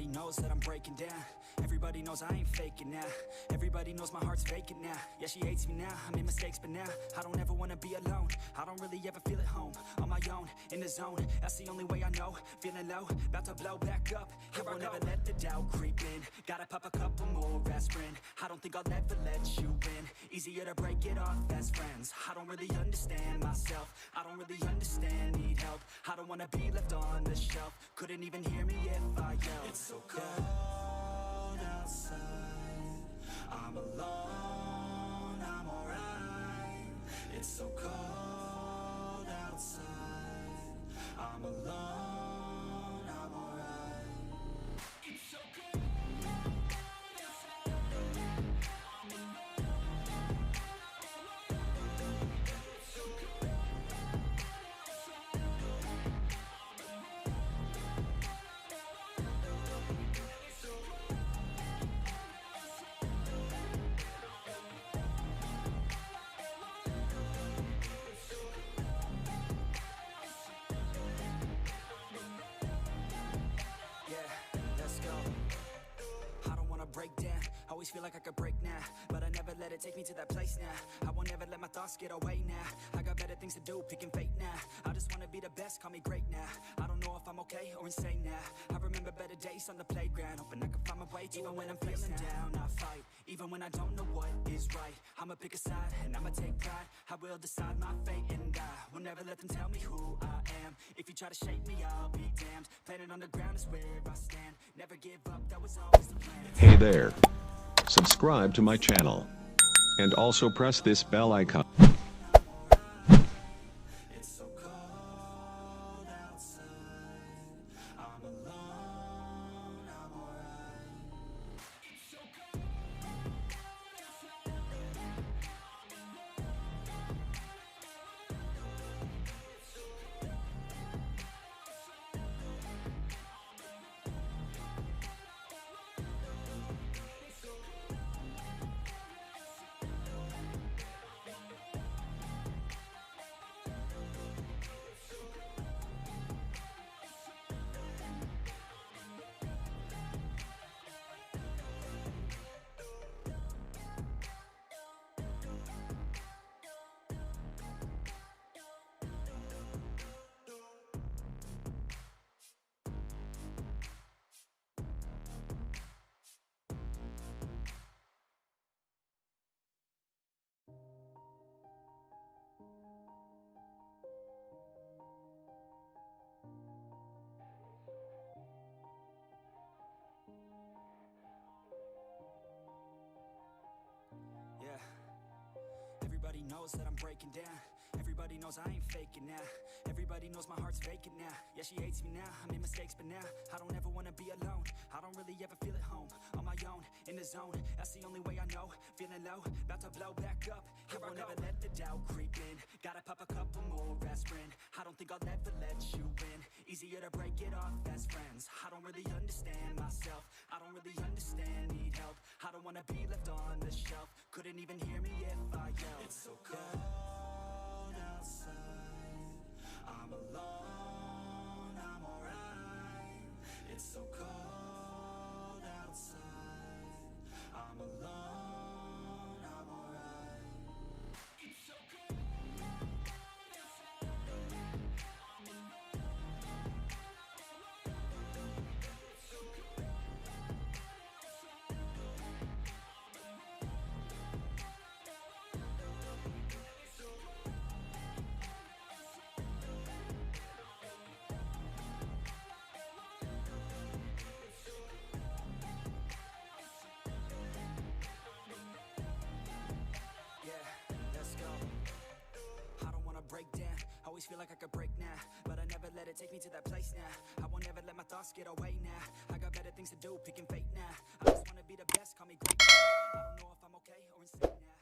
Everybody knows that I'm breaking down. Everybody knows I ain't faking now. Everybody knows my heart's vacant now. Yeah, she hates me now, I made mistakes, but now I don't ever wanna be alone. I don't really ever feel at home. On my own, in the zone, that's the only way I know. Feeling low, about to blow back up. Here I won't ever let the doubt creep in. Gotta pop a couple more aspirin. I don't think I'll ever let you in. Easier to break it off best friends. I don't really understand myself. I don't really understand, need help. I don't wanna be left on the shelf. Couldn't even hear me if I yelled. It's so cold outside. I'm alone, I'm alright. It's so cold outside. I'm alone, I'm alright. It's so cold outside. I'm alone, it's so cold outside. Break down, always feel like I could break now, but I never let it take me to that place now. I won't ever let my thoughts get away now. I got better things to do, picking fate now. I just wanna be the best, call me great now. I don't know if I'm okay or insane now. I remember better days on the playground, hoping I can find my way to even when I'm feeling down, I fight. Even when I don't know what is right, I'ma pick a side and I'ma take pride. I will decide my fate and I will never let them tell me who I am. If you try to shake me, I'll be damned. Planet on the ground is where I stand. Never give up, that was always the plan. Hey there. Subscribe to my channel. And also press this bell icon. It's so cold outside. I'm alone, I'm alright. It's so cold outside. I'm alone. It's so cold outside. Everybody knows that I'm breaking down. Everybody knows I ain't faking now. Everybody knows my heart's vacant now. Yeah, she hates me now, I made mistakes, but now I don't ever wanna be alone. I don't really ever feel at home. On my own, in the zone, that's the only way I know. Feeling low, about to blow back up. Here I won't ever let the doubt creep in. Gotta pop a couple more aspirin. I don't think I'll ever let you in. Easier to break it off best friends. I don't really understand myself. I don't really understand, need help. I don't wanna be left on the shelf. Couldn't even hear me if I yelled. It's so cold outside. I'm alone, I'm alright. It's so cold outside. I'm alone, I'm alright. It's so cold outside. I'm alone. It's so cold outside. Break down, always feel like I could break now, but I never let it take me to that place now. I won't ever let my thoughts get away now. I got better things to do, picking fate now. I just wanna be the best, call me great now. I don't know if I'm okay or insane now.